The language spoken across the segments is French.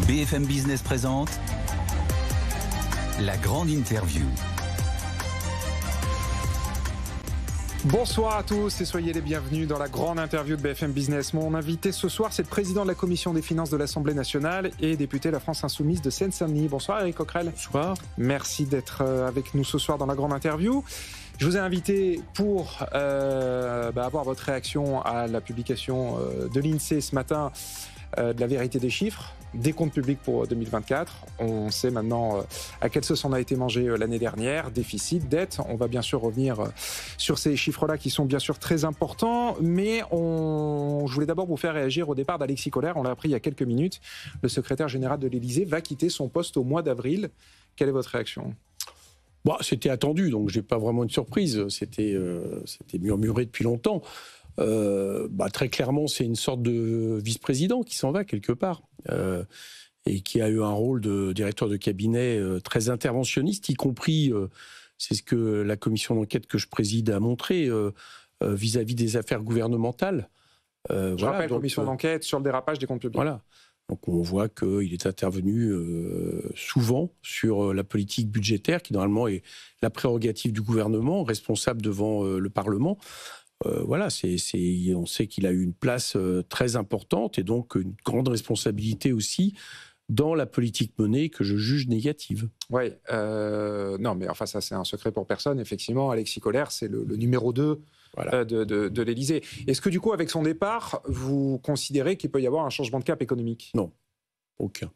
BFM Business présente la grande interview. Bonsoir à tous et soyez les bienvenus dans la grande interview de BFM Business. Mon invité ce soir, c'est le président de la Commission des finances de l'Assemblée nationale et député de la France insoumise de Seine-Saint-Denis. Bonsoir Éric Coquerel. Bonsoir. Merci d'être avec nous ce soir dans la grande interview. Je vous ai invité pour avoir votre réaction à la publication de l'INSEE ce matin de la vérité des chiffres, des comptes publics pour 2024. On sait maintenant à quelle sauce on a été mangé l'année dernière, déficit, dette. On va bien sûr revenir sur ces chiffres-là qui sont bien sûr très importants, mais je voulais d'abord vous faire réagir au départ d'Alexis Kohler. On l'a appris il y a quelques minutes. Le secrétaire général de l'Élysée va quitter son poste au mois d'avril. Quelle est votre réaction ? Bon, c'était attendu, donc j'ai pas vraiment une surprise. C'était murmuré depuis longtemps. Très clairement, c'est une sorte de vice-président qui s'en va quelque part et qui a eu un rôle de directeur de cabinet très interventionniste, y compris, c'est ce que la commission d'enquête que je préside a montré, vis-à-vis des affaires gouvernementales. Je rappelle, commission d'enquête sur le dérapage des comptes publics. Voilà. Donc on voit qu'il est intervenu souvent sur la politique budgétaire, qui normalement est la prérogative du gouvernement, responsable devant le Parlement. On sait qu'il a eu une place très importante et donc une grande responsabilité aussi dans la politique menée que je juge négative. Oui, non mais enfin ça c'est un secret pour personne. Effectivement, Alexis Kohler, c'est le numéro 2 voilà. de l'Élysée. Est-ce que du coup, avec son départ, vous considérez qu'il peut y avoir un changement de cap économique ? Non, aucun.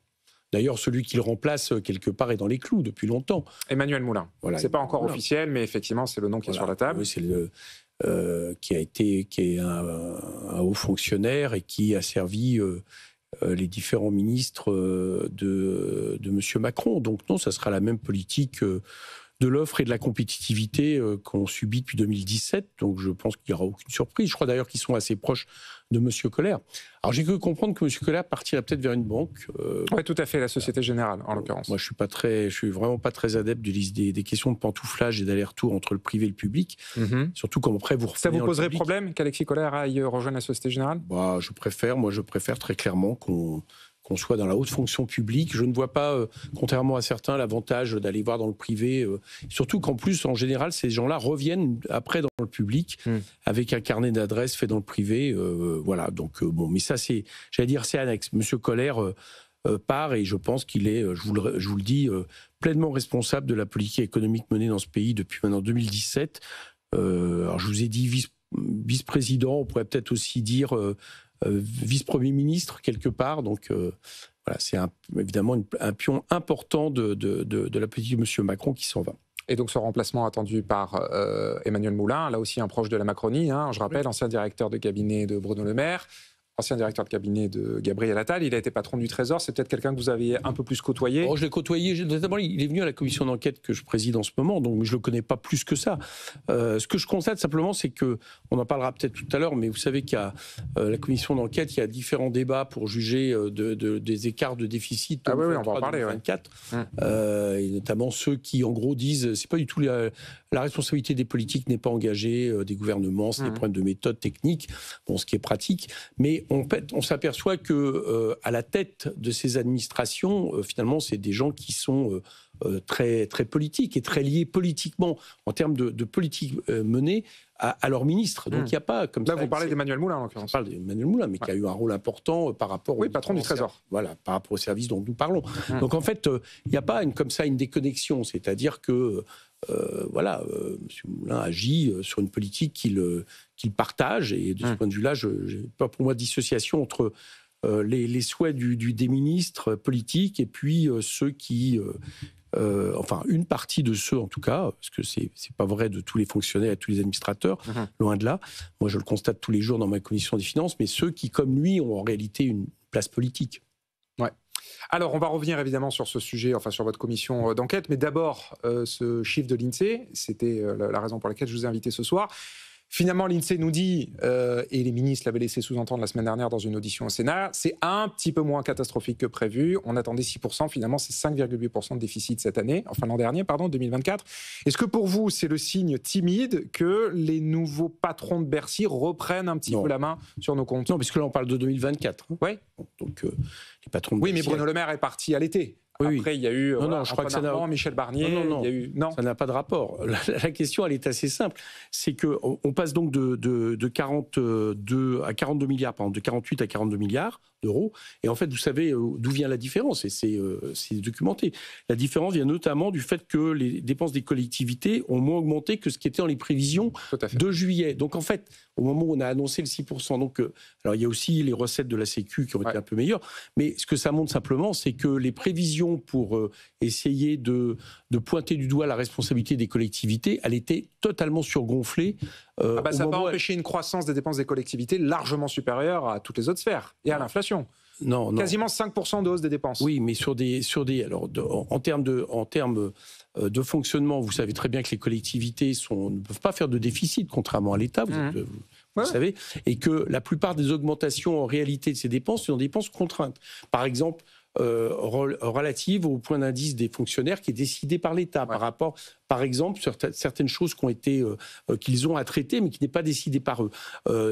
D'ailleurs, celui qui le remplace, quelque part, est dans les clous depuis longtemps. Emmanuel Moulin. Voilà. C'est pas encore officiel, mais effectivement, c'est le nom qui est sur la table. Oui, c'est qui est un haut fonctionnaire et qui a servi les différents ministres de M. Macron. Donc non, ça sera la même politique de l'offre et de la compétitivité qu'on subit depuis 2017. Donc je pense qu'il n'y aura aucune surprise. Je crois d'ailleurs qu'ils sont assez proches de M. Kohler. Alors j'ai cru comprendre que M. Kohler partirait peut-être vers une banque. Oui, tout à fait, la Société Générale, en l'occurrence. Moi, je suis vraiment pas très adepte des questions de pantouflage et d'aller-retour entre le privé et le public. Surtout comme après vous ça vous poserait problème qu'Alexis Kohler aille rejoindre la Société Générale ? Je préfère très clairement qu'on soit dans la haute fonction publique. Je ne vois pas, contrairement à certains, l'avantage d'aller voir dans le privé. Surtout qu'en plus, en général, ces gens-là reviennent après dans le public avec un carnet d'adresses fait dans le privé. Voilà. Donc mais ça c'est annexe. Monsieur Kohler part et je pense qu'il est, je vous le dis, pleinement responsable de la politique économique menée dans ce pays depuis maintenant 2017. Alors je vous ai dit vice-président, on pourrait peut-être aussi dire vice-premier ministre quelque part. Donc voilà, c'est évidemment un pion important de la politique de M. Macron qui s'en va. Et donc ce remplacement attendu par Emmanuel Moulin, là aussi un proche de la Macronie, je rappelle, ancien directeur de cabinet de Bruno Le Maire, ancien directeur de cabinet de Gabriel Attal, il a été patron du Trésor, c'est peut-être quelqu'un que vous avez un peu plus côtoyé. Je l'ai côtoyé, notamment il est venu à la commission d'enquête que je préside en ce moment, donc je ne le connais pas plus que ça. Ce que je constate simplement, c'est que, on en parlera peut-être tout à l'heure, mais vous savez qu'il y a la commission d'enquête, il y a différents débats pour juger des écarts de déficit de 2024, et notamment ceux qui en gros disent, c'est pas du tout la responsabilité des politiques n'est pas engagée, des gouvernements, c'est des problèmes de méthode technique, ce qui est pratique, mais on s'aperçoit que à la tête de ces administrations, finalement, c'est des gens qui sont très, très politiques et très liés politiquement en termes de politique menée à leur ministre. Donc il n'y a pas comme là, ça. Vous parlez d'Emmanuel Moulin, en l'occurrence. Je parle d'Emmanuel Moulin, mais qui a eu un rôle important par rapport au patron du Trésor. Voilà, par rapport au service dont nous parlons. Donc en fait, il n'y a pas comme ça une déconnexion, c'est-à-dire que M. Moulin agit sur une politique qu'il partage, et de ce point de vue-là, je n'ai pas pour moi de dissociation entre les souhaits des ministres politiques et puis ceux qui... une partie de ceux en tout cas, parce que c'est pas vrai de tous les fonctionnaires et tous les administrateurs, loin de là. Moi, je le constate tous les jours dans ma commission des finances, mais ceux qui, comme lui, ont en réalité une place politique. Ouais. Alors, on va revenir évidemment sur ce sujet, sur votre commission d'enquête, mais d'abord, ce chiffre de l'INSEE, c'était la raison pour laquelle je vous ai invité ce soir. Finalement, l'INSEE nous dit, et les ministres l'avaient laissé sous-entendre la semaine dernière dans une audition au Sénat, c'est un petit peu moins catastrophique que prévu. On attendait 6%, finalement c'est 5,8% de déficit cette année, l'an dernier, 2024. Est-ce que pour vous, c'est le signe timide que les nouveaux patrons de Bercy reprennent un petit peu la main sur nos comptes ? Non, parce que là on parle de 2024. Oui. Donc les patron de Oui, mais Bercy. Bruno Le Maire est parti à l'été. Oui, Après, il y a eu je crois que ça n'a... Michel Barnier. Non. Il y a eu... Ça n'a pas de rapport. La question, elle est assez simple. C'est qu'on passe donc de 42 à 42 milliards, pardon, de 48 à 42 milliards d'euros. Et en fait, vous savez d'où vient la différence, et c'est documenté. La différence vient notamment du fait que les dépenses des collectivités ont moins augmenté que ce qui était dans les prévisions de juillet. Donc en fait, au moment où on a annoncé le 6%, donc, alors il y a aussi les recettes de la Sécu qui ont été un peu meilleures, mais ce que ça montre simplement, c'est que les prévisions pour essayer de pointer du doigt la responsabilité des collectivités, elle était totalement surgonflée. Ça n'a pas empêché une croissance des dépenses des collectivités largement supérieure à toutes les autres sphères et à l'inflation. Non. Quasiment 5% de hausse des dépenses. Oui, mais alors, en termes de fonctionnement, vous savez très bien que les collectivités ne peuvent pas faire de déficit, contrairement à l'État, vous savez, et que la plupart des augmentations en réalité de ces dépenses sont des dépenses contraintes. Par exemple, relative au point d'indice des fonctionnaires qui est décidé par l'État par rapport, par exemple, sur certaines choses qu'ils ont à traiter mais qui n'est pas décidé par eux.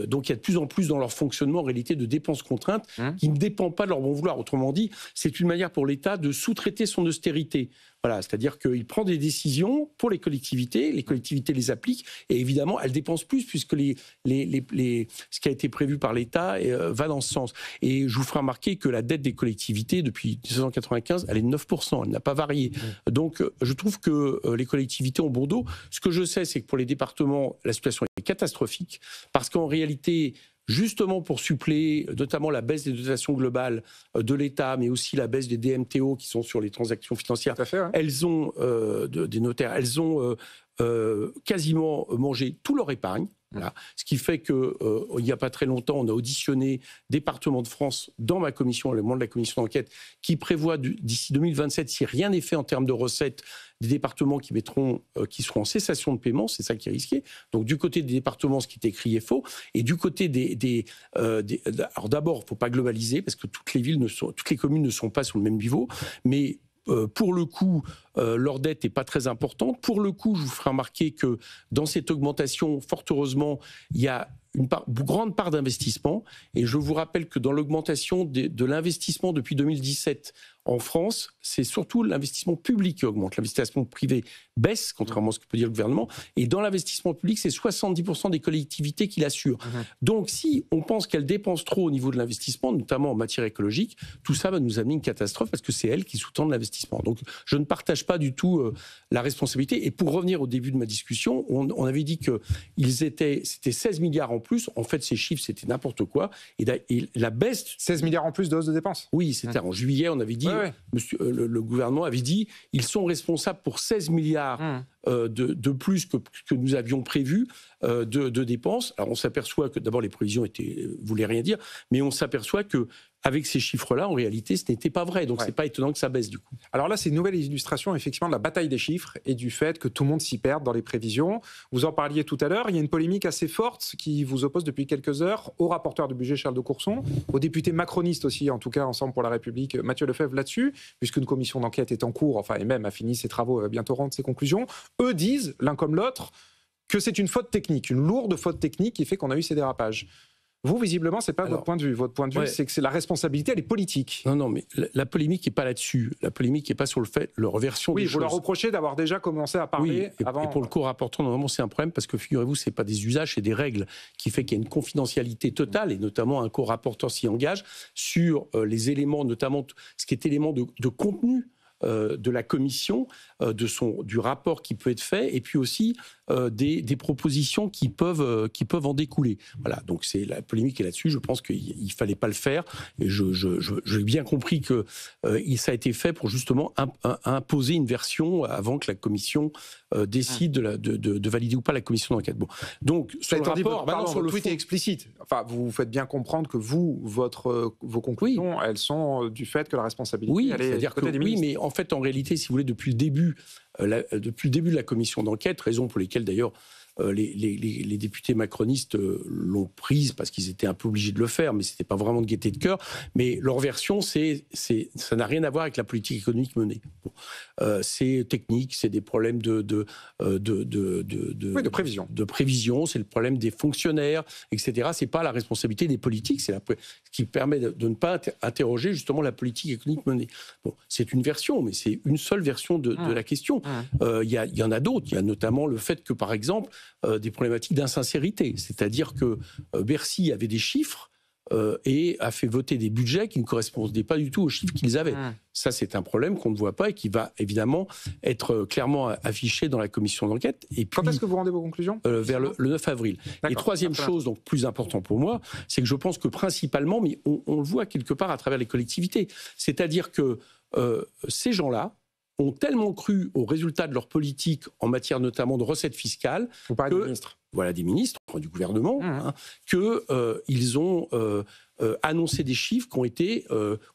Donc il y a de plus en plus dans leur fonctionnement en réalité de dépenses contraintes qui ne dépendent pas de leur bon vouloir. Autrement dit, c'est une manière pour l'État de sous-traiter son austérité. Voilà, c'est-à-dire qu'il prend des décisions pour les collectivités les appliquent, et évidemment, elles dépensent plus, puisque ce qui a été prévu par l'État va dans ce sens. Et je vous ferai remarquer que la dette des collectivités, depuis 1995, elle est de 9%, elle n'a pas varié. Donc, je trouve que les collectivités ont bon dos. Ce que je sais, c'est que pour les départements, la situation est catastrophique, parce qu'en réalité, justement pour suppléer notamment la baisse des dotations globales de l'État, mais aussi la baisse des DMTO qui sont sur les transactions financières, elles ont des notaires, elles ont quasiment mangé tout leur épargne. Voilà. Ce qui fait qu'il n'y a pas très longtemps, on a auditionné Départements de France dans ma commission, le membre de la commission d'enquête, qui prévoit d'ici 2027, si rien n'est fait en termes de recettes, des départements qui seront en cessation de paiement, c'est ça qui est risqué. Donc du côté des départements, ce qui est écrit est faux, et du côté alors d'abord, il ne faut pas globaliser, parce que toutes les communes ne sont pas sur le même niveau, mais pour le coup, leur dette n'est pas très importante. Pour le coup, je vous ferai remarquer que dans cette augmentation, fort heureusement, il y a une grande part d'investissement. Et je vous rappelle que dans l'augmentation de l'investissement depuis 2017 en France, c'est surtout l'investissement public qui augmente. L'investissement privé baisse, contrairement à ce que peut dire le gouvernement. Et dans l'investissement public, c'est 70% des collectivités qui l'assurent. Donc, si on pense qu'elles dépensent trop au niveau de l'investissement, notamment en matière écologique, tout ça va nous amener une catastrophe parce que c'est elles qui sous-tendent l'investissement. Donc, je ne partage pas du tout la responsabilité. Et pour revenir au début de ma discussion, on avait dit que c'était 16 milliards en plus. En fait, ces chiffres, c'était n'importe quoi. Et la baisse... 16 milliards en plus de hausse de dépenses. Oui, c'était en juillet, on avait dit, le gouvernement avait dit, ils sont responsables pour 16 milliards de plus que nous avions prévu de dépenses. Alors on s'aperçoit que d'abord les prévisions voulaient rien dire, mais on s'aperçoit que avec ces chiffres-là, en réalité, ce n'était pas vrai. Donc, c'est pas étonnant que ça baisse, du coup. Alors là, c'est une nouvelle illustration, effectivement, de la bataille des chiffres et du fait que tout le monde s'y perde dans les prévisions. Vous en parliez tout à l'heure. Il y a une polémique assez forte qui vous oppose depuis quelques heures au rapporteur du budget, Charles de Courson, au député macroniste aussi, en tout cas, Ensemble pour la République, Mathieu Lefebvre, là-dessus, puisqu'une commission d'enquête est en cours, et même a fini ses travaux, bientôt rendre ses conclusions. Eux disent, l'un comme l'autre, que c'est une faute technique, une lourde faute technique qui fait qu'on a eu ces dérapages. Vous, visiblement, c'est pas votre point de vue. Votre point de vue, c'est que la responsabilité, elle est politique. Non, mais la polémique n'est pas là-dessus. La polémique n'est pas sur la reversion des choses. Oui, vous leur reprochez d'avoir déjà commencé à parler avant... Et pour le co-rapporteur, normalement, c'est un problème parce que, figurez-vous, ce n'est pas des usages, c'est des règles qui fait qu'il y a une confidentialité totale et notamment un co-rapporteur s'y engage sur les éléments, notamment ce qui est élément de contenu de la commission, du rapport qui peut être fait, et puis aussi des propositions qui peuvent en découler. Voilà, donc c'est la polémique est là-dessus. Je pense qu'il ne fallait pas le faire. Et j'ai bien compris que ça a été fait pour justement imposer une version avant que la commission décide de valider ou pas la commission d'enquête. Bon, donc sur le rapport, sur le tweet est explicite. Enfin, vous faites bien comprendre que vos conclusions, elles sont du fait que la responsabilité, elle est du côté des ministres. Mais en fait, en réalité, si vous voulez, depuis le début de la commission d'enquête, raison pour lesquelles d'ailleurs les députés macronistes l'ont prise parce qu'ils étaient un peu obligés de le faire, mais c'était pas vraiment de gaieté de cœur. Mais leur version, ça n'a rien à voir avec la politique économique menée. Bon. C'est technique, c'est des problèmes de prévision. De prévision, c'est le problème des fonctionnaires, etc. C'est pas la responsabilité des politiques, c'est ce qui permet de ne pas interroger justement la politique économique menée. Bon, c'est une version, mais c'est une seule version de la question. Il y en a d'autres. Il y a notamment le fait que, par exemple, des problématiques d'insincérité. C'est-à-dire que Bercy avait des chiffres et a fait voter des budgets qui ne correspondaient pas du tout aux chiffres qu'ils avaient. Ça, c'est un problème qu'on ne voit pas et qui va évidemment être clairement affiché dans la commission d'enquête. Et puis, quand est-ce que vous rendez vos conclusions ? Vers le 9 avril. Et troisième chose, donc plus important pour moi, c'est que je pense que principalement, mais on le voit quelque part à travers les collectivités, c'est-à-dire que ces gens-là ont tellement cru aux résultats de leur politique en matière notamment de recettes fiscales. Vous parlez des ministres. Voilà, des ministres, du gouvernement, qu'ils ont annoncé des chiffres qui ont été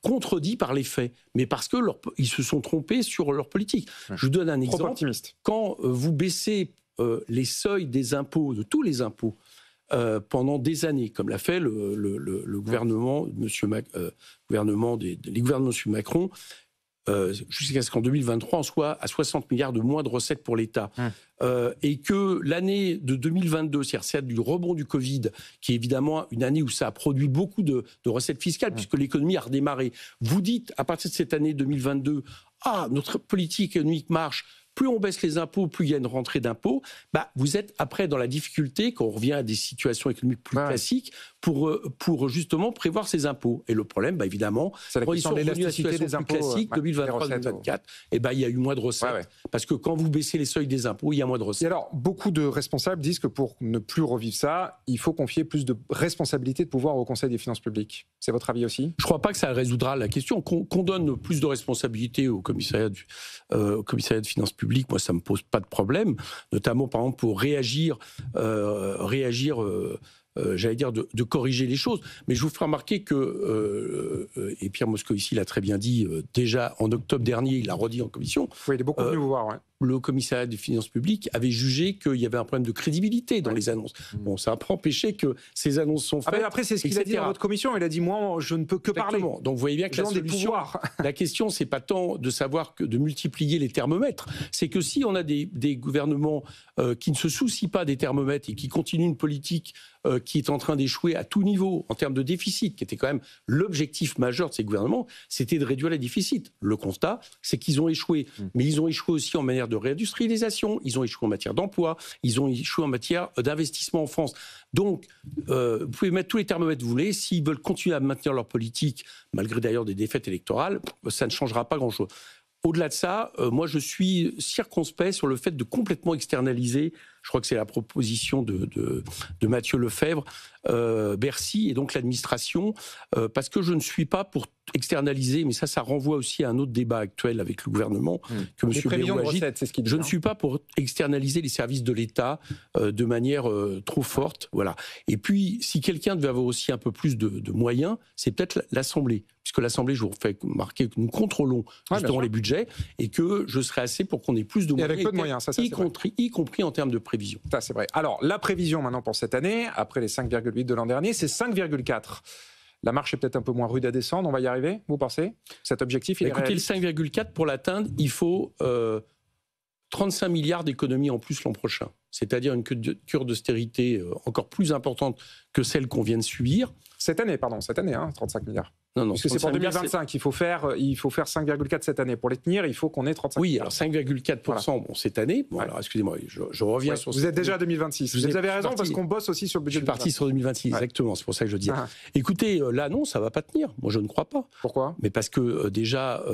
contredits par les faits, mais parce qu'ils se sont trompés sur leur politique. Je vous donne un exemple. Optimiste. Quand vous baissez les seuils des impôts, de tous les impôts, pendant des années, comme l'a fait le gouvernement, les gouvernements de M. Macron, jusqu'à ce qu'en 2023, on soit à 60 milliards de moins de recettes pour l'État. Et que l'année de 2022, c'est-à-dire celle du rebond du Covid, qui est évidemment une année où ça a produit beaucoup de recettes fiscales, puisque l'économie a redémarré. Vous dites, à partir de cette année 2022, notre politique économique marche, plus on baisse les impôts, plus il y a une rentrée d'impôts, vous êtes après dans la difficulté, quand on revient à des situations économiques plus classiques, pour justement prévoir ces impôts. Et le problème, évidemment, c'est la question de l'élasticité des impôts classiques, 2023-2024, il y a eu moins de recettes. Parce que quand vous baissez les seuils des impôts, il y a moins de recettes. Et alors, beaucoup de responsables disent que pour ne plus revivre ça, il faut confier plus de responsabilités de pouvoir au Conseil des finances publiques. C'est votre avis aussi ? Je ne crois pas que ça résoudra la question. Qu'on donne plus de responsabilités au commissariat de finances publiques, moi, ça ne me pose pas de problème, notamment, par exemple, pour réagir j'allais dire, de corriger les choses. Mais je vous ferai remarquer que, et Pierre Moscovici l'a très bien dit, déjà en octobre dernier, il l'a redit en commission. Oui, il est beaucoup venu vous voir, Le commissariat des finances publiques avait jugé qu'il y avait un problème de crédibilité dans les annonces. Bon, ça n'a pas empêché que ces annonces sont faites. Après, c'est ce qu'il a dit dans votre commission. Il a dit, moi, je ne peux que parler. Donc, vous voyez bien que la solution, la question, c'est pas tant de savoir que de multiplier les thermomètres. C'est que si on a des gouvernements qui ne se soucient pas des thermomètres et qui continuent une politique qui est en train d'échouer à tout niveau en termes de déficit, qui était quand même l'objectif majeur de ces gouvernements, c'était de réduire les déficits. Le constat, c'est qu'ils ont échoué. Mais ils ont échoué aussi en manière de réindustrialisation, ils ont échoué en matière d'emploi, ils ont échoué en matière d'investissement en France. Donc, vous pouvez mettre tous les thermomètres que vous voulez, s'ils veulent continuer à maintenir leur politique, malgré d'ailleurs des défaites électorales, ça ne changera pas grand-chose. Au-delà de ça, moi je suis circonspect sur le fait de complètement externaliser, je crois que c'est la proposition de Mathieu Lefebvre, Bercy et donc l'administration, parce que je ne suis pas pour externaliser, mais ça renvoie aussi à un autre débat actuel avec le gouvernement, que M. Bayrou agite. Je ne suis pas pour externaliser les services de l'État de manière trop forte. Voilà. Et puis, si quelqu'un devait avoir aussi un peu plus de moyens, c'est peut-être l'Assemblée. Puisque l'Assemblée, je vous fais remarquer que nous contrôlons justement les budgets et que je serais assez pour qu'on ait plus de moyens. Et avec peu de moyens, y compris en termes de prévision. Ça, c'est vrai. Alors, la prévision maintenant pour cette année, après les 5,8 de l'an dernier, c'est 5,4. La marche est peut-être un peu moins rude à descendre. On va y arriver, vous pensez ? Cet objectif, il est réaliste ? Écoutez, le 5,4, pour l'atteindre, il faut 35 milliards d'économies en plus l'an prochain. C'est-à-dire une cure d'austérité encore plus importante que celle qu'on vient de subir. Cette année, 35 milliards. Non, parce que c'est pour 2025, il faut faire 5,4 cette année. Pour les tenir, il faut qu'on ait 35 milliards. Oui, alors 5,4% cette année. Bon, alors excusez-moi, je reviens sur... Vous êtes déjà à 2026. Vous avez raison, parce qu'on bosse aussi sur le budget. Je suis parti sur 2026, exactement, c'est pour ça que je dis. Écoutez, là, non, ça ne va pas tenir. Moi, je ne crois pas. Pourquoi ? Mais parce que déjà...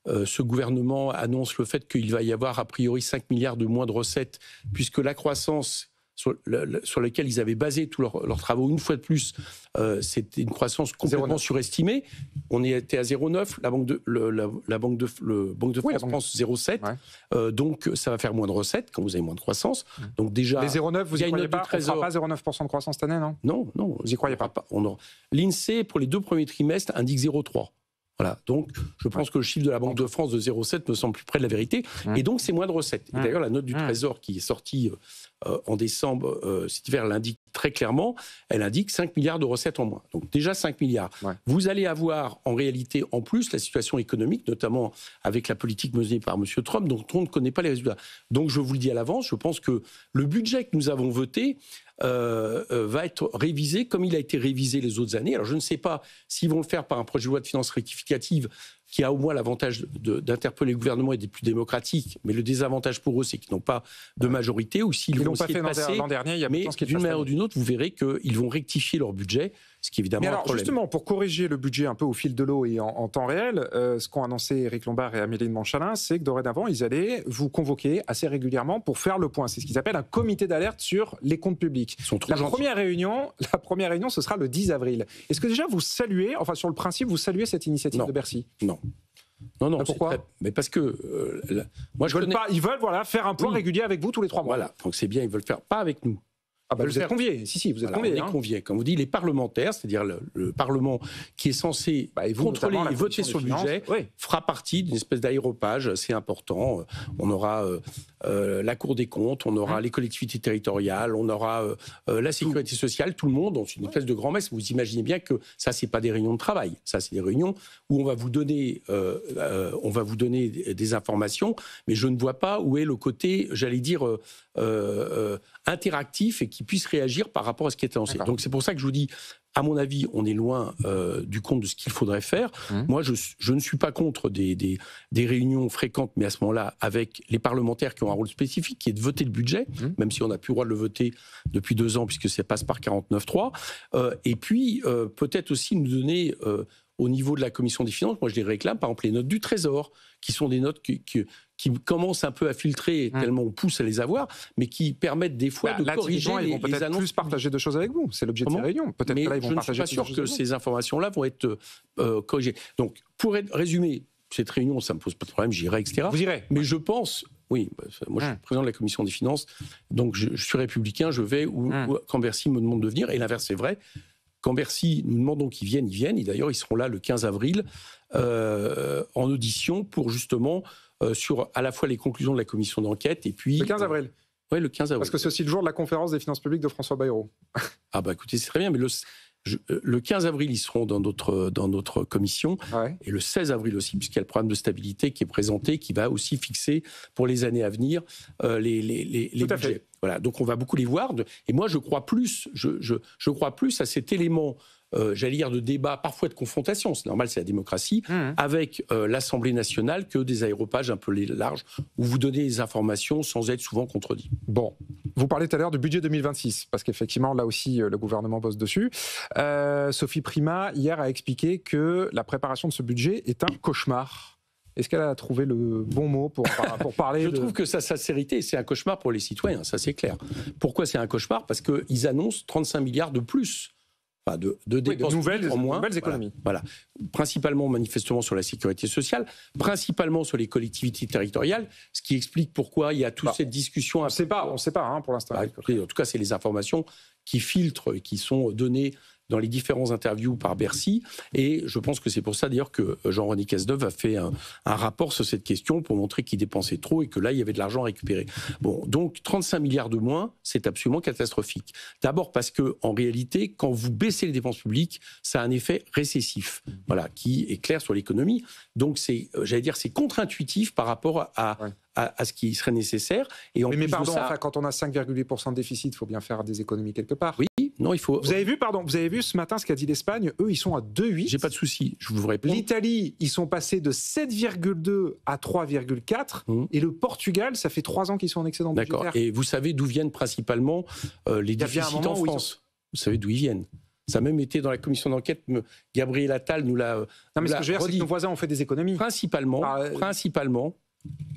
ce gouvernement annonce le fait qu'il va y avoir a priori 5 milliards de moins de recettes, puisque la croissance sur laquelle ils avaient basé tous leurs travaux, une fois de plus, c'était une croissance complètement surestimée. On était à 0,9, la Banque de France pense 0,7, donc ça va faire moins de recettes quand vous avez moins de croissance. Donc déjà, les 0,9, vous n'y croyez pas ? On ne fera pas 0,9% de croissance cette année, non ? Non, vous n'y croyez pas. L'INSEE, pour les 2 premiers trimestres, indique 0,3. Voilà. Donc, je pense que le chiffre de la Banque de France de 0,7 me semble plus près de la vérité. Et donc, c'est moins de recettes. Et d'ailleurs, la note du Trésor qui est sortie en décembre cet hiver l'indique très clairement. Elle indique 5 milliards de recettes en moins. Donc, déjà 5 milliards. Ouais. Vous allez avoir, en réalité, en plus, la situation économique, notamment avec la politique menée par M. Trump, dont on ne connaît pas les résultats. Donc, je vous le dis à l'avance, je pense que le budget que nous avons voté va être révisé comme il a été révisé les autres années. Alors, je ne sais pas s'ils vont le faire par un projet de loi de finances rectificative qui a au moins l'avantage d'interpeller le gouvernement et d'être plus démocratique, mais le désavantage pour eux, c'est qu'ils n'ont pas de majorité, ou s'ils vont essayer de passer, l'an dernier, il y a mais d'une manière ou d'une autre, vous verrez qu'ils vont rectifier leur budget, ce qui est évidemment mais alors, un problème. Justement, pour corriger le budget un peu au fil de l'eau et en temps réel, ce qu'ont annoncé Éric Lombard et Amélie de Montchalin, c'est que dorénavant, ils allaient vous convoquer assez régulièrement pour faire le point. C'est ce qu'ils appellent un comité d'alerte sur les comptes publics. La première réunion, ce sera le 10 avril. Est-ce que déjà vous saluez, enfin sur le principe, vous saluez cette initiative de Bercy ? Non. Non, pourquoi ? Mais parce que moi, ils veulent faire un point régulier avec vous tous les 3 mois. Voilà, donc c'est bien, ils veulent faire pas avec nous. Ah bah vous êtes conviés, vous êtes conviés. On est conviés. Comme vous dites, les parlementaires, c'est-à-dire le Parlement qui est censé contrôler et voter sur le budget, fera partie d'une espèce d'aéropage, c'est important. On aura la Cour des comptes, on aura les collectivités territoriales, on aura la sécurité sociale, tout le monde, dans une espèce de grand-messe. Vous imaginez bien que ça, c'est pas des réunions de travail, ça, c'est des réunions où on va vous donner des informations, mais je ne vois pas où est le côté, j'allais dire, interactif et qui puisse réagir par rapport à ce qui est annoncé. Donc c'est pour ça que je vous dis, à mon avis, on est loin du compte de ce qu'il faudrait faire. Moi, je ne suis pas contre des réunions fréquentes, mais à ce moment-là, avec les parlementaires qui ont un rôle spécifique, qui est de voter le budget, même si on n'a plus le droit de le voter depuis 2 ans, puisque ça passe par 49.3. Et puis, peut-être aussi nous donner... au niveau de la Commission des finances, moi je les réclame, par exemple les notes du Trésor, qui sont des notes qui commencent un peu à filtrer, tellement on pousse à les avoir, mais qui permettent des fois de corriger ils vont peut-être plus partager de choses avec vous. C'est l'objet de ces réunions. Peut-être que là, ils vont partager. Je ne suis pas sûr que ces informations-là vont être corrigées. Donc, pour résumer, cette réunion, ça ne me pose pas de problème, j'irai, etc. Vous irez. Mais je pense... Oui, moi je suis président de la Commission des finances, donc je suis républicain, je vais où quand Bercy me demande de venir, et l'inverse c'est vrai. Quand Bercy nous demandons qu'ils viennent, ils viennent. Et d'ailleurs, ils seront là le 15 avril en audition pour justement sur à la fois les conclusions de la commission d'enquête et puis... Le 15 avril Oui, le 15 avril. Parce que c'est aussi le jour de la conférence des finances publiques de François Bayrou. Ah bah écoutez, c'est très bien, mais le 15 avril, ils seront dans notre commission, et le 16 avril aussi, puisqu'il y a le programme de stabilité qui est présenté, qui va aussi fixer pour les années à venir les budgets. Voilà, donc on va beaucoup les voir. Et moi, je crois plus à cet élément, j'allais dire, de débat, parfois de confrontation, c'est normal, c'est la démocratie, avec l'Assemblée nationale, que des aéropages un peu larges, où vous donnez des informations sans être souvent contredit. Bon, vous parlez tout à l'heure du budget 2026, parce qu'effectivement, là aussi, le gouvernement bosse dessus. Sophie Primas, hier, a expliqué que la préparation de ce budget est un cauchemar. Est-ce qu'elle a trouvé le bon mot pour parler Je trouve que sa sincérité, c'est un cauchemar pour les citoyens, ça c'est clair. Pourquoi c'est un cauchemar ? Parce qu'ils annoncent 35 milliards de plus. Enfin de dépenses nouvelles, en moins. Nouvelles économies. Voilà. Principalement, manifestement, sur la sécurité sociale, principalement sur les collectivités territoriales, ce qui explique pourquoi il y a toute cette discussion. On ne sait pas pour l'instant. En tout cas, c'est les informations qui filtrent et qui sont données dans les différents interviews par Bercy. Et je pense que c'est pour ça, d'ailleurs, que Jean-René Cazeneuve a fait un rapport sur cette question pour montrer qu'il dépensait trop et que là, il y avait de l'argent à récupérer. Bon, donc 35 milliards de moins, c'est absolument catastrophique. D'abord parce que, en réalité, quand vous baissez les dépenses publiques, ça a un effet récessif, voilà, qui est clair sur l'économie. Donc, c'est contre-intuitif par rapport à ce qui serait nécessaire. Et en mais plus pardon, de ça, quand on a 5,8% de déficit, il faut bien faire des économies quelque part. Oui, non, il faut... Vous avez vu ce matin ce qu'a dit l'Espagne ? Eux, ils sont à 2,8. J'ai pas de souci, je vous réponds. L'Italie, ils sont passés de 7,2 à 3,4. Et le Portugal, ça fait 3 ans qu'ils sont en excédent budgétaire. D'accord. Et vous savez d'où viennent principalement les déficits en France ? Vous savez d'où ils viennent ? Ça a même été dans la commission d'enquête, Gabriel Attal nous l'a... Non, mais ce que je veux dire, c'est que nos voisins ont fait des économies. Principalement,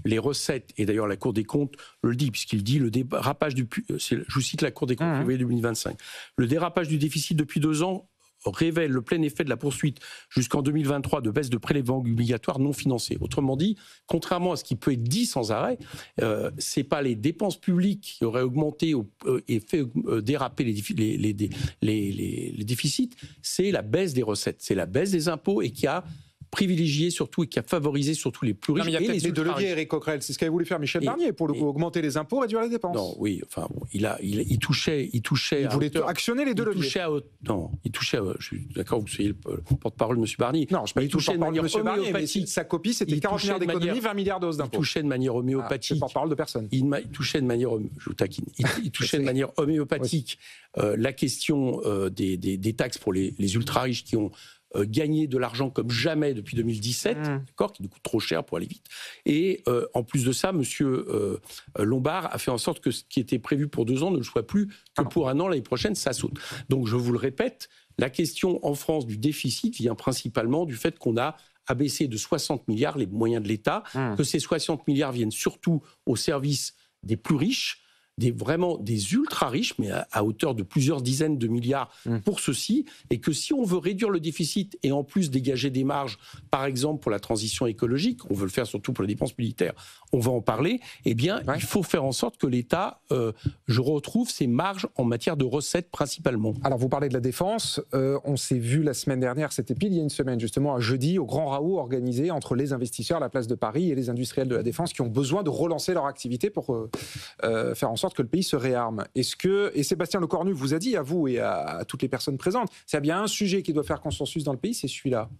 les recettes, et d'ailleurs la Cour des comptes le dit, puisqu'il dit le dérapage je vous cite la Cour des comptes février 2025, le dérapage du déficit depuis 2 ans révèle le plein effet de la poursuite jusqu'en 2023 de baisse de prélèvements obligatoires non financés. Autrement dit, contrairement à ce qui peut être dit sans arrêt, c'est pas les dépenses publiques qui auraient augmenté et fait déraper les déficits, c'est la baisse des recettes, c'est la baisse des impôts et qui a privilégié surtout et qui a favorisé surtout les plus riches. Non, mais il y a peut-être les deux leviers, ultra-riches. Éric Coquerel. C'est ce qu'avait voulu faire Michel Barnier, pour augmenter les impôts, réduire les dépenses. Non, oui, enfin, bon, il touchait. Il voulait actionner les deux leviers. Il touchait. Je suis d'accord que vous soyez le porte-parole de M. Barnier. Non, je ne suis pas du tout le porte-parole de M. Barnier, mais sa copie, c'était 40 milliards d'économies, 20 milliards de hausse d'impôts. Il touchait de manière homéopathique. C'est porte-parole de personne. Il touchait de manière, je vous taquine. Il touchait de manière homéopathique la question des taxes pour les ultra riches qui ont gagné de l'argent comme jamais depuis 2017, d'accord, qui nous coûte trop cher pour aller vite. Et en plus de ça, M. Lombard a fait en sorte que ce qui était prévu pour 2 ans ne le soit plus que pour 1 an. L'année prochaine, ça saute. Donc, je vous le répète, la question en France du déficit vient principalement du fait qu'on a abaissé de 60 milliards les moyens de l'État, que ces 60 milliards viennent surtout au service des plus riches, vraiment des ultra riches, mais à hauteur de plusieurs dizaines de milliards pour ceux-ci, et que si on veut réduire le déficit et en plus dégager des marges, par exemple pour la transition écologique, on veut le faire surtout pour les dépenses militaires, on va en parler, eh bien il faut faire en sorte que l'État, je retrouve ses marges en matière de recettes principalement. Alors vous parlez de la défense, on s'est vu la semaine dernière, c'était pile il y a une semaine justement, un jeudi, au Grand Raoult organisé entre les investisseurs à la place de Paris et les industriels de la défense qui ont besoin de relancer leur activité pour faire en sorte que le pays se réarme. Et Sébastien Lecornu vous a dit, à vous et à toutes les personnes présentes, s'il y a bien un sujet qui doit faire consensus dans le pays, c'est celui-là.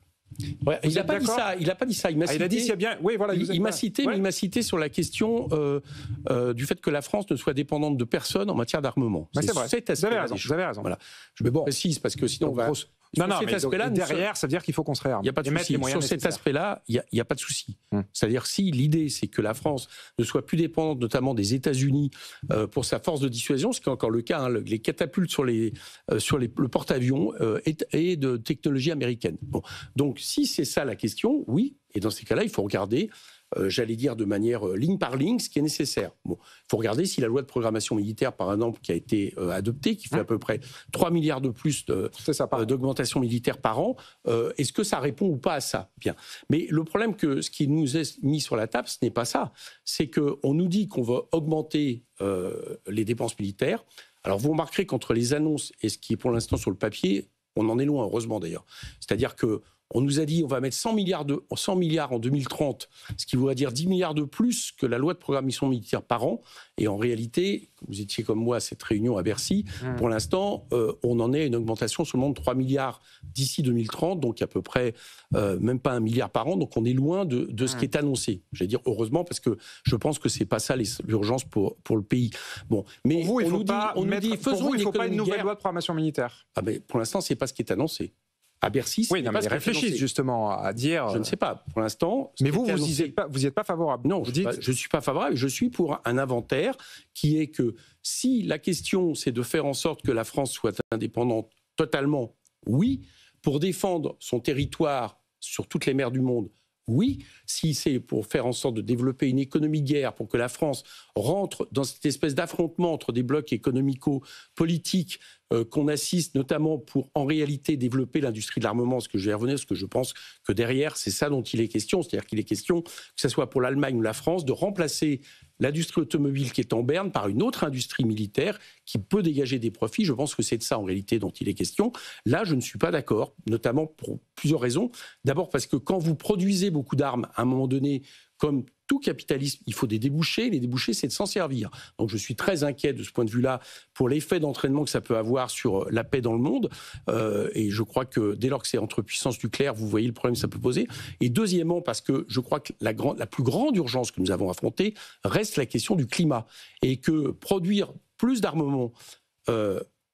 Ouais, il n'a pas dit ça. Il n'a pas dit ça. Il m'a cité. Il a dit s'il y a bien. Oui, voilà. Il m'a cité, mais il m'a cité sur la question du fait que la France ne soit dépendante de personne en matière d'armement. C'est vrai. Vous avez raison. Vous avez raison. Voilà. Je précise parce que sinon on va. Non, mais derrière, ça veut dire qu'il faut qu'on se réarme. Il n'y a pas de souci. Sur cet aspect-là, il n'y a pas de souci. C'est-à-dire si l'idée, c'est que la France ne soit plus dépendante notamment des États-Unis pour sa force de dissuasion, ce qui est encore le cas, hein, les catapultes sur le porte-avions et de technologie américaine. Bon. Donc si c'est ça la question, oui, et dans ces cas-là, il faut regarder j'allais dire de manière ligne par ligne, ce qui est nécessaire. Bon, il faut regarder si la loi de programmation militaire, par exemple, qui a été adoptée, qui fait à peu près 3 milliards de plus d'augmentation militaire par an, est-ce que ça répond ou pas à ça? Bien. Mais le problème ce qui nous est mis sur la table, ce n'est pas ça. C'est qu'on nous dit qu'on va augmenter les dépenses militaires. Alors vous remarquerez qu'entre les annonces et ce qui est pour l'instant sur le papier, on en est loin, heureusement d'ailleurs. C'est-à-dire que on nous a dit on va mettre 100 milliards en 2030, ce qui voudrait dire 10 milliards de plus que la loi de programmation militaire par an. Et en réalité, vous étiez comme moi à cette réunion à Bercy, pour l'instant, on en est à une augmentation seulement de 3 milliards d'ici 2030, donc à peu près même pas 1 milliard par an. Donc on est loin de ce qui est annoncé. J'allais dire heureusement, parce que je pense que c'est pas ça l'urgence pour le pays. Bon, mais pour vous, il ne faut pas une nouvelle loi de programmation militaire. Ah, mais pour l'instant, c'est pas ce qui est annoncé. À Bercy, oui, non, mais ils réfléchissent justement à dire. Je ne sais pas. Pour l'instant. Mais vous n'y êtes pas favorable. Non, je ne suis pas favorable. Je suis pour un inventaire qui est que si la question c'est de faire en sorte que la France soit indépendante totalement, oui. Pour défendre son territoire sur toutes les mers du monde, oui. Si c'est pour faire en sorte de développer une économie de guerre, pour que la France rentre dans cette espèce d'affrontement entre des blocs économico-politiques qu'on assiste notamment pour, en réalité, développer l'industrie de l'armement, ce que je vais y revenir, parce que je pense que derrière, c'est ça dont il est question. C'est-à-dire qu'il est question, que ce soit pour l'Allemagne ou la France, de remplacer l'industrie automobile qui est en berne par une autre industrie militaire qui peut dégager des profits. Je pense que c'est de ça, en réalité, dont il est question. Là, je ne suis pas d'accord, notamment pour plusieurs raisons. D'abord parce que quand vous produisez beaucoup d'armes, à un moment donné, comme tout capitalisme, il faut des débouchés. Les débouchés, c'est de s'en servir. Donc je suis très inquiet de ce point de vue-là pour l'effet d'entraînement que ça peut avoir sur la paix dans le monde. Et je crois que dès lors que c'est entre puissances nucléaires, vous voyez le problème que ça peut poser. Et deuxièmement, parce que je crois que la plus grande urgence que nous avons affrontée reste la question du climat. Et que produire plus d'armement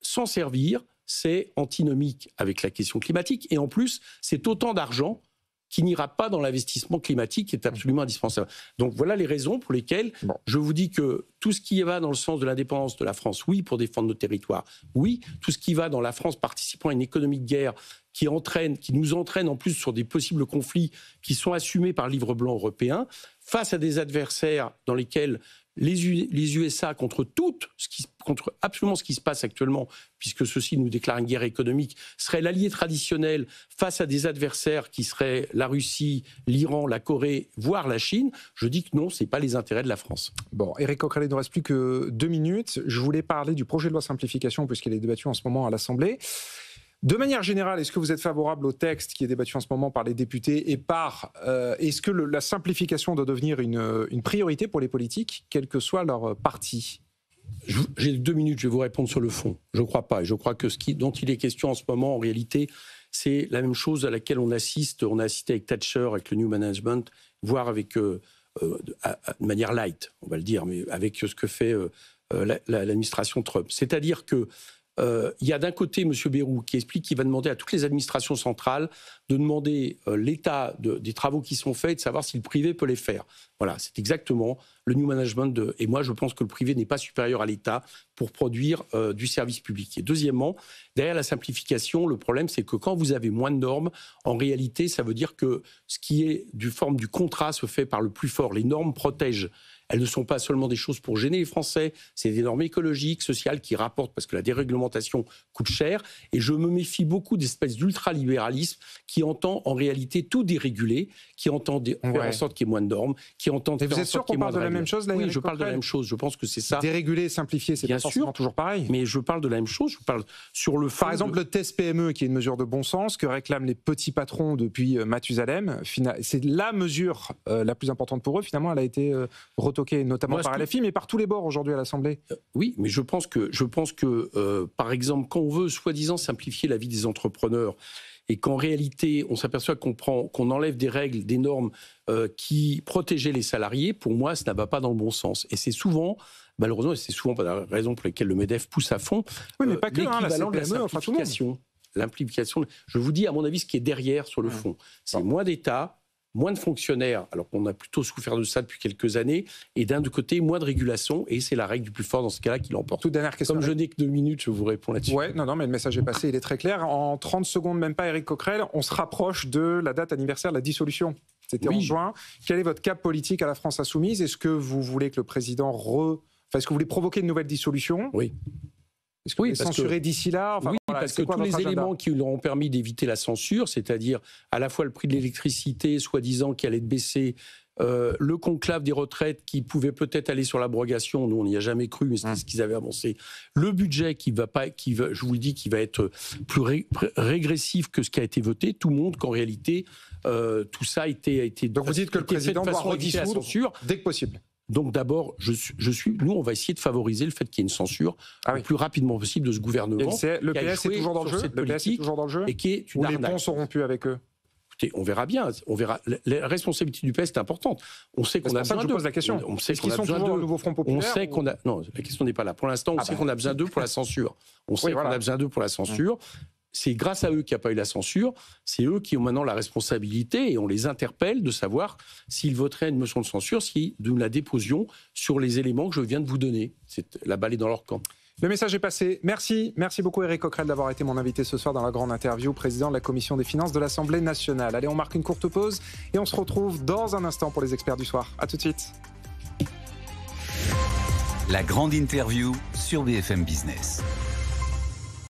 sans servir, c'est antinomique avec la question climatique. Et en plus, c'est autant d'argent qui n'ira pas dans l'investissement climatique qui est absolument indispensable. Donc voilà les raisons pour lesquelles je vous dis que tout ce qui va dans le sens de l'indépendance de la France, oui, pour défendre nos territoires, oui, tout ce qui va dans la France participant à une économie de guerre qui nous entraîne en plus sur des possibles conflits qui sont assumés par le livre blanc européen, face à des adversaires dans lesquels les USA, contre absolument ce qui se passe actuellement, puisque ceux-ci nous déclarent une guerre économique, seraient l'allié traditionnel face à des adversaires qui seraient la Russie, l'Iran, la Corée, voire la Chine. Je dis que non, ce n'est pas les intérêts de la France. Bon, Éric Coquerel, il ne nous reste plus que 2 minutes. Je voulais parler du projet de loi simplification, puisqu'il est débattu en ce moment à l'Assemblée. De manière générale, est-ce que vous êtes favorable au texte qui est débattu en ce moment par les députés et est-ce que la simplification doit devenir une priorité pour les politiques, quel que soit leur parti ? J'ai 2 minutes, je vais vous répondre sur le fond. Je ne crois pas. Et je crois que dont il est question en ce moment, en réalité, c'est la même chose à laquelle on assiste. On a assisté avec Thatcher, avec le New Management, voire avec, de manière light, on va le dire, mais avec ce que fait l'administration Trump. C'est-à-dire que il y a d'un côté M. Bayrou qui explique qu'il va demander à toutes les administrations centrales de demander l'état des travaux qui sont faits et de savoir si le privé peut les faire. Voilà, c'est exactement le New Management. Et moi, je pense que le privé n'est pas supérieur à l'État pour produire du service public. Et deuxièmement, derrière la simplification, le problème, c'est que quand vous avez moins de normes, en réalité, ça veut dire que ce qui est du forme du contrat se fait par le plus fort. Les normes protègent. Elles ne sont pas seulement des choses pour gêner les Français, c'est des normes écologiques, sociales qui rapportent parce que la déréglementation coûte cher. Et je me méfie beaucoup d'espèces d'ultralibéralisme qui entend en réalité tout déréguler, qui entend faire en sorte qu'il y ait moins de normes, qui entend faire en sorte qu'il y ait moins de règles. Vous êtes sûr qu'on parle de la même chose là? Oui, je parle de la même chose. Je pense que c'est ça. Déréguler, simplifier, c'est pas forcément toujours pareil. Mais je parle de la même chose. Je parle sur le fond. Par exemple, le test PME, qui est une mesure de bon sens que réclament les petits patrons depuis Mathusalem, c'est la mesure la plus importante pour eux. Finalement, elle a été retoquée notamment par LFI, mais par tous les bords aujourd'hui à l'Assemblée. Oui, mais je pense que par exemple, quand on veut soi-disant simplifier la vie des entrepreneurs et qu'en réalité, on s'aperçoit qu'on enlève des règles, des normes qui protégeaient les salariés, pour moi, ça ne va pas dans le bon sens. Et c'est souvent, malheureusement, et c'est souvent pas la raison pour laquelle le MEDEF pousse à fond, oui, mais pas que, l'équivalent de la simplification. L'implication, je vous dis, à mon avis, ce qui est derrière sur le fond, c'est moins d'État, moins de fonctionnaires, alors qu'on a plutôt souffert de ça depuis quelques années, et d'un côté, moins de régulation, et c'est la règle du plus fort dans ce cas-là qui l'emporte. Toute dernière question. Comme je n'ai que 2 minutes, je vous réponds là-dessus. Ouais, non, mais le message est passé, il est très clair. En 30 secondes, même pas, Éric Coquerel, on se rapproche de la date anniversaire de la dissolution. C'était en juin. Quel est votre cap politique à la France Insoumise? Est-ce que vous voulez que le président est-ce que vous voulez provoquer une nouvelle dissolution? Oui. Est-ce que vous voulez censurer d'ici là? Oui, parce que tous les éléments qui leur ont permis d'éviter la censure, c'est-à-dire à la fois le prix de l'électricité, soi-disant qui allait baisser, le conclave des retraites qui pouvait peut-être aller sur l'abrogation, nous on n'y a jamais cru, mais c'est ce qu'ils avaient avancé. Le budget je vous le dis, qui va être plus régressif que ce qui a été voté, tout montre qu'en réalité, tout ça a été donc vous dites que le président doit redissoudre la censure dès que possible. Donc d'abord, nous, on va essayer de favoriser le fait qu'il y ait une censure le plus rapidement possible de ce gouvernement. Le PS est toujours dans le jeu. Le PS est toujours dans le jeu. Et qui est une arnaque. Les ponts seront rompus avec eux. Écoutez, on verra bien. La responsabilité du PS est importante. On sait qu'on a besoin d'eux. Je pose la question. On sait qu'on a besoin d'eux. Nouveau Front Populaire. On sait qu'on a. Non, la question n'est pas là. Pour l'instant, on sait qu'on a besoin d'eux pour la censure. On sait qu'on a besoin d'eux pour la censure. C'est grâce à eux qu'il n'y a pas eu la censure. C'est eux qui ont maintenant la responsabilité et on les interpelle de savoir s'ils voteraient une motion de censure si nous la déposions sur les éléments que je viens de vous donner. La balle est dans leur camp. Le message est passé. Merci beaucoup Éric Coquerel d'avoir été mon invité ce soir dans la grande interview, président de la Commission des finances de l'Assemblée nationale. Allez, on marque une courte pause et on se retrouve dans un instant pour les experts du soir. À tout de suite. La grande interview sur BFM Business.